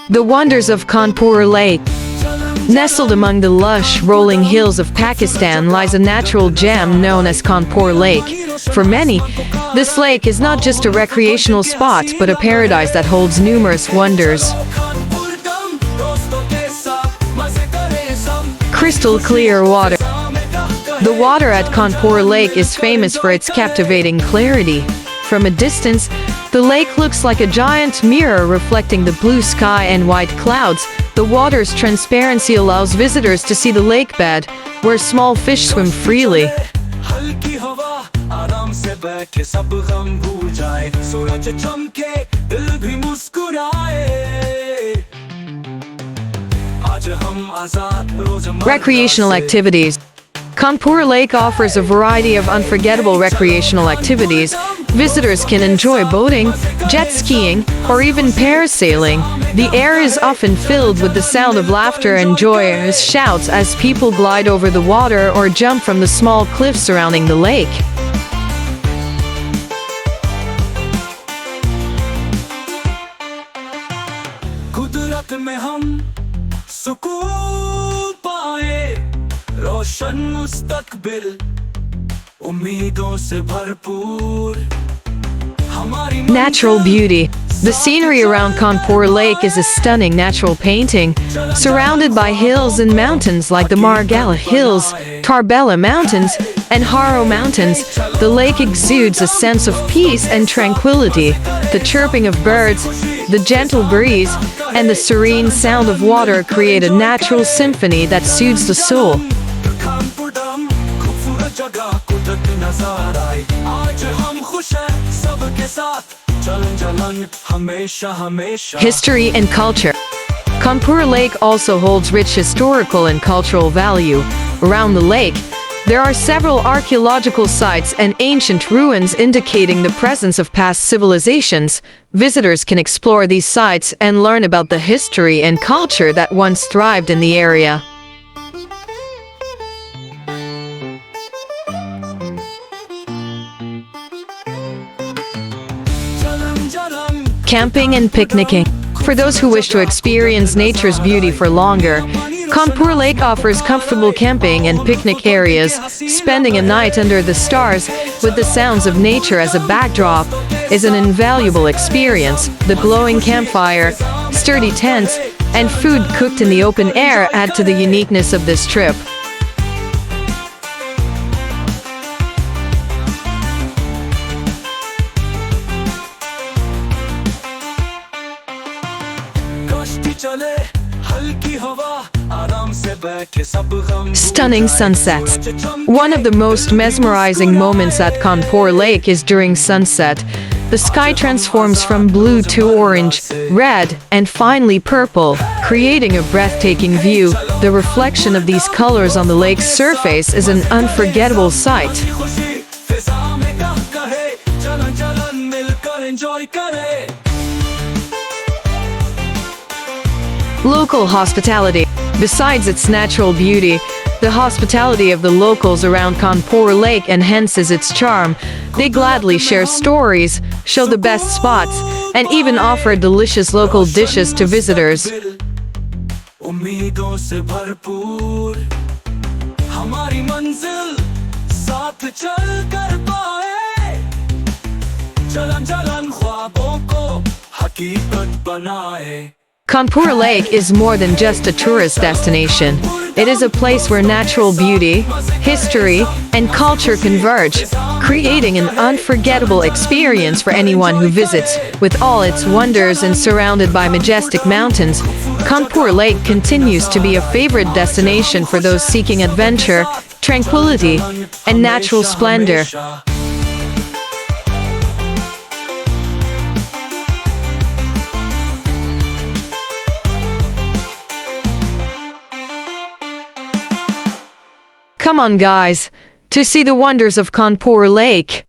The Wonders of Khanpur Lake. Nestled among the lush, rolling hills of Pakistan lies a natural gem known as Khanpur Lake. For many, this lake is not just a recreational spot, but a paradise that holds numerous wonders. Crystal clear water. The water at Khanpur Lake is famous for its captivating clarity. From a distance, the lake looks like a giant mirror reflecting the blue sky and white clouds. The water's transparency allows visitors to see the lakebed, where small fish swim freely. Recreational activities. Khanpur Lake offers a variety of unforgettable recreational activities. Visitors can enjoy boating, jet skiing, or even parasailing. The air is often filled with the sound of laughter and joyous shouts as people glide over the water or jump from the small cliffs surrounding the lake. Natural beauty. The scenery around Khanpur Lake is a stunning natural painting, surrounded by hills and mountains like the Margalla Hills, Tarbella Mountains, and Haro Mountains. The lake exudes a sense of peace and tranquility. The chirping of birds, the gentle breeze, and the serene sound of water create a natural symphony that soothes the soul. History and culture. Khanpur Lake also holds rich historical and cultural value. Around the lake, there are several archaeological sites and ancient ruins indicating the presence of past civilizations. Visitors can explore these sites and learn about the history and culture that once thrived in the area. Camping and picnicking. For those who wish to experience nature's beauty for longer, Khanpur Lake offers comfortable camping and picnic areas. Spending a night under the stars with the sounds of nature as a backdrop is an invaluable experience. The glowing campfire, sturdy tents, and food cooked in the open air add to the uniqueness of this trip. Stunning sunsets. One of the most mesmerizing moments at Khanpur Lake is during sunset. The sky transforms from blue to orange, red, and finally purple, creating a breathtaking view. The reflection of these colors on the lake's surface is an unforgettable sight. Local hospitality. Besides its natural beauty, the hospitality of the locals around Khanpur Lake enhances its charm. They gladly share stories, show the best spots, and even offer delicious local dishes to visitors. Khanpur Lake is more than just a tourist destination. It is a place where natural beauty, history, and culture converge, creating an unforgettable experience for anyone who visits. With all its wonders and surrounded by majestic mountains, Khanpur Lake continues to be a favorite destination for those seeking adventure, tranquility, and natural splendor. Come on, guys, to see the wonders of Khanpur Lake.